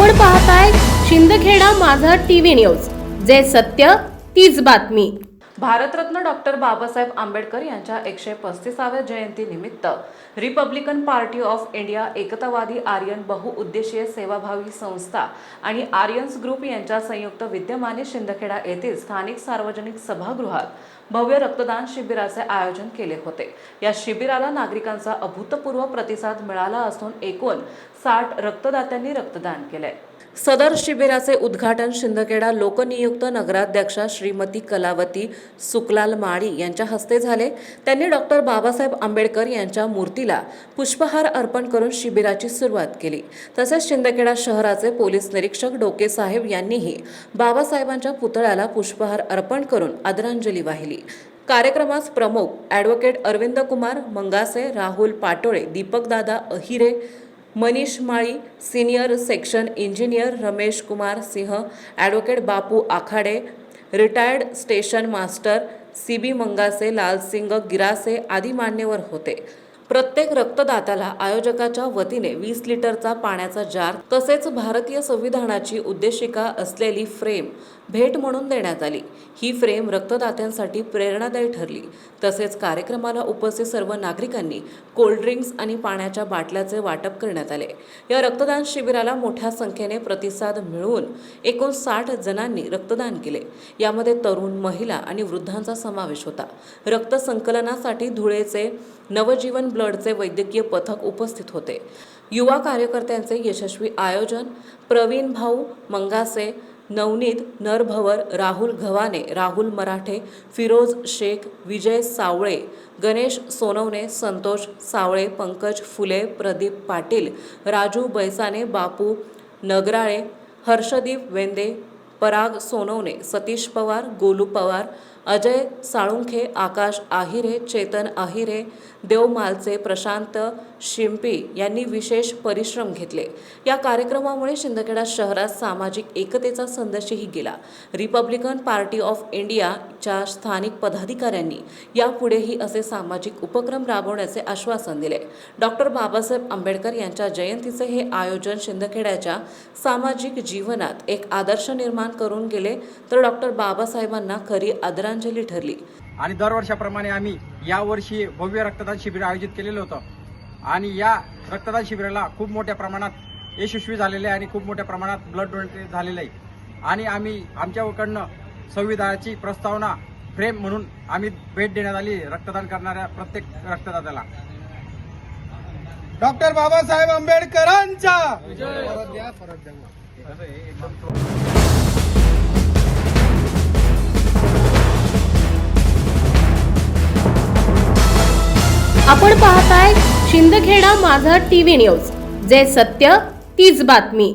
आपण पाहताय शिंदखेडा माझा टीव्ही न्यूज, जे सत्य तीच बातमी। भारतरत्न डॉक्टर बाबासाहेब आंबेडकर यांच्या 135व्या जयंतीनिमित्त रिपब्लिकन पार्टी ऑफ इंडिया, एकतावादी आर्यन बहुउद्देशीय सेवाभावी संस्था आणि आर्यन्स ग्रुप यांच्या संयुक्त विद्यमाने शिंदखेडा येथील स्थानिक सार्वजनिक सभागृहात भव्य रक्तदान शिबिराचे आयोजन केले होते। या शिबिराला नागरिकांचा अभूतपूर्व प्रतिसाद मिळाला असून एकूण 60 रक्तदात्यांनी रक्तदान केले। सदर शिबिराचे उद्घाटन शिंदखेडा लोकनियुक्त नगराध्यक्षा श्रीमती कलावती सुकलाल माळी यांच्या हस्ते झाले। त्यांनी डॉक्टर बाबासाहेब आंबेडकर यांच्या मूर्तीला पुष्पहार अर्पण करून शिबिराची सुरुवात केली। तसेच शिंदखेडा शहराचे पोलीस निरीक्षक डोके साहेब यांनीही बाबासाहेबांच्या पुतळ्याला पुष्पहार अर्पण करून आदरांजली वाहिली। कार्यक्रमास प्रमुख advocate Arvind Kumar Mangase, Rahul Patole, Deepak Dada Ahire, Manish Mali, senior section engineer Ramesh Kumar Singh, advocate Bapu Akhade, retired station master CB Mangase, Lalsing Girase आदी मान्यवर होते। प्रत्येक रक्तदात्याला आयोजकाच्या वतीने 20 लिटरचा पाण्याचा जार तसेच भारतीय संविधानाची उद्देशिका असलेली फ्रेम भेट म्हणून देण्यात आली। ही फ्रेम रक्तदात्यांसाठी प्रेरणादायी ठरली। तसेच कार्यक्रमाला उपस्थित सर्व नागरिकांनी कोल्ड्रिंक्स आणि पाण्याच्या बाटल्याचे वाटप करण्यात आले। या रक्तदान शिबिराला मोठ्या संख्येने प्रतिसाद मिळवून एकूण 60 जणांनी रक्तदान केले। यामध्ये तरुण, महिला आणि वृद्धांचा समावेश होता। रक्त संकलनासाठी धुळेचे नवजीवन ब्लडचे वैद्यकीय पथक उपस्थित होते। युवा कार्यकर्त्यांचे यशस्वी आयोजन प्रवीण भाऊ मंगासे, नवनीत नरभवर, राहुल घवाने, राहुल मराठे, फिरोज शेख, विजय सावळे, गणेश सोनवणे, संतोष सावळे, पंकज फुले, प्रदीप पाटील, राजू बैसाने, बापू नगराळे, हर्षदीप वेंदे, पराग सोनवणे, सतीश पवार, गोलू पवार, अजय साळुंखे, आकाश आहिरे, चेतन आहिरे, देवमालचे, प्रशांत शिंपी यांनी विशेष परिश्रम घेतले। या कार्यक्रमामुळे शिंदखेडा शहरात सामाजिक एकतेचा संदेशही गेला। रिपब्लिकन पार्टी ऑफ इंडियाच्या स्थानिक पदाधिकाऱ्यांनी यापुढेही असे सामाजिक उपक्रम राबवण्याचे आश्वासन दिले। डॉक्टर बाबासाहेब आंबेडकर यांच्या जयंतीचे हे आयोजन शिंदखेड्याच्या सामाजिक जीवनात एक आदर्श निर्माण करून गेले, तर डॉक्टर बाबासाहेबांना खरी आदरांजली ठरली। आणि दरवर्षाप्रमाणे आम्ही यावर्षी भव्य रक्तदान शिबिर आयोजित केलेलं होतं आणि या रक्तदान शिबिराला खूप मोठ्या प्रमाणात यशस्वी झालेले आहे आणि खूप मोठ्या प्रमाणात ब्लड डोनेट झालेलं आहे। आणि आम्ही आमच्याकडनं संविधानाची प्रस्तावना फ्रेम म्हणून आम्ही भेट देण्यात आली रक्तदान करणाऱ्या प्रत्येक रक्तदात्याला। डॉक्टर बाबासाहेब आंबेडकरांचा आपण पाहताय शिंदखेडा माझा टीव्ही न्यूज, जे सत्य तीच बातमी।